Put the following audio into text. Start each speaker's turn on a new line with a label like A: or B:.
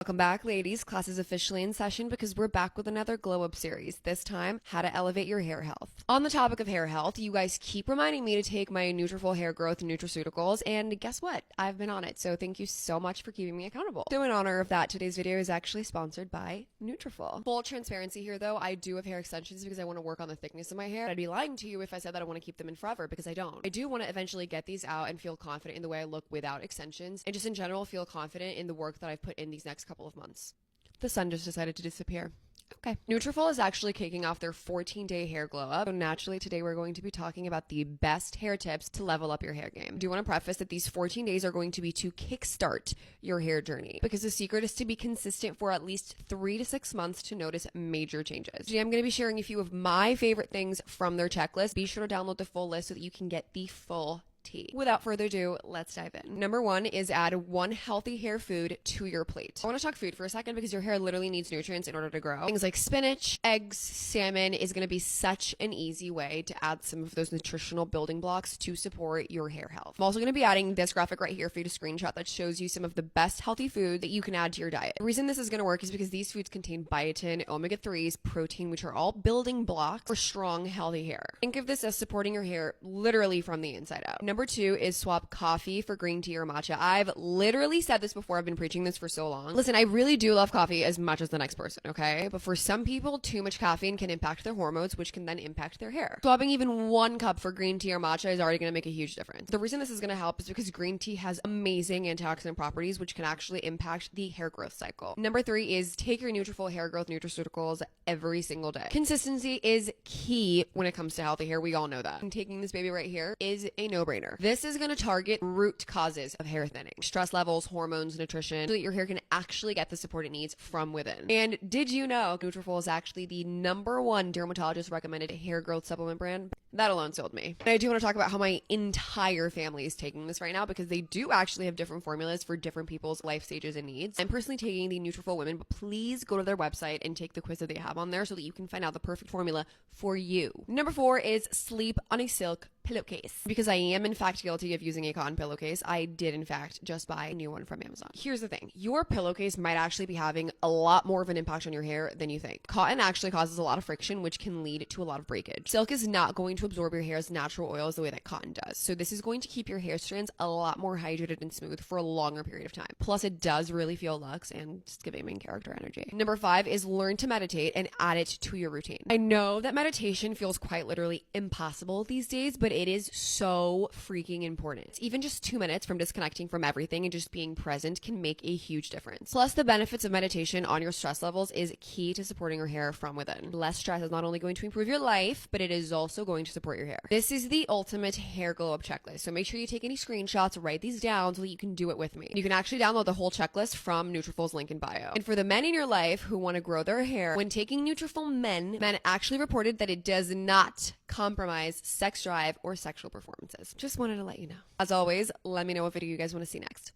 A: Welcome back, ladies. Class is officially in session because we're back with another glow up series. This time, how to elevate your hair health. On the topic of hair health, you guys keep reminding me to take my Nutrafol hair growth nutraceuticals, and guess what? I've been on it, so thank you so much for keeping me accountable. So in honor of that, today's video is actually sponsored by Nutrafol. Full transparency here though, I do have hair extensions because I want to work on the thickness of my hair. I'd be lying to you if I said that I want to keep them in forever because I don't. I do want to eventually get these out and feel confident in the way I look without extensions, and just in general feel confident in the work that I've put in these next couple of months. The sun just decided to disappear. Okay. Nutrafol is actually kicking off their 14-day hair glow up. So naturally, today we're going to be talking about the best hair tips to level up your hair game. I do want to preface that these 14 days are going to be to kickstart your hair journey because the secret is to be consistent for at least 3 to 6 months to notice major changes. Today, I'm going to be sharing a few of my favorite things from their checklist. Be sure to download the full list so that you can get the full tea. Without further ado, let's dive in. Number 1 is add one healthy hair food to your plate. I want to talk food for a second because your hair literally needs nutrients in order to grow. Things like spinach, eggs, salmon is going to be such an easy way to add some of those nutritional building blocks to support your hair health. I'm also going to be adding this graphic right here for you to screenshot that shows you some of the best healthy food that you can add to your diet. The reason this is going to work is because these foods contain biotin, omega-3s, protein, which are all building blocks for strong, healthy hair. Think of this as supporting your hair literally from the inside out. Number 2 is swap coffee for green tea or matcha. I've literally said this before. I've been preaching this for so long. Listen, I really do love coffee as much as the next person, okay? But for some people, too much caffeine can impact their hormones, which can then impact their hair. Swapping even 1 cup for green tea or matcha is already going to make a huge difference. The reason this is going to help is because green tea has amazing antioxidant properties, which can actually impact the hair growth cycle. Number 3 is take your Nutrafol hair growth nutraceuticals every single day. Consistency is key when it comes to healthy hair. We all know that. And taking this baby right here is a no-brainer. This is going to target root causes of hair thinning, stress levels, hormones, nutrition, so that your hair can actually get the support it needs from within. And did you know Nutrafol is actually the #1 dermatologist recommended hair growth supplement brand? That alone sold me. And I do want to talk about how my entire family is taking this right now because they do actually have different formulas for different people's life stages and needs. I'm personally taking the Nutrafol Women, but please go to their website and take the quiz that they have on there so that you can find out the perfect formula for you. Number 4 is sleep on a silk pillowcase. Because I am in fact guilty of using a cotton pillowcase, I did in fact just buy a new one from Amazon. Here's the thing. Your pillowcase might actually be having a lot more of an impact on your hair than you think. Cotton actually causes a lot of friction, which can lead to a lot of breakage. Silk is not going to absorb your hair's natural oils the way that cotton does. So this is going to keep your hair strands a lot more hydrated and smooth for a longer period of time. Plus it does really feel luxe and just giving main character energy. Number 5 is learn to meditate and add it to your routine. I know that meditation feels quite literally impossible these days, but it is so freaking important. Even just 2 minutes from disconnecting from everything and just being present can make a huge difference. Plus, the benefits of meditation on your stress levels is key to supporting your hair from within. Less stress is not only going to improve your life, but it is also going to support your hair. This is the ultimate hair glow up checklist. So make sure you take any screenshots, write these down so that you can do it with me. You can actually download the whole checklist from Nutrafol's link in bio. And for the men in your life who want to grow their hair, when taking Nutrafol men actually reported that it does not compromise sex drive or sexual performances. Just wanted to let you know. As always, let me know what video you guys want to see next.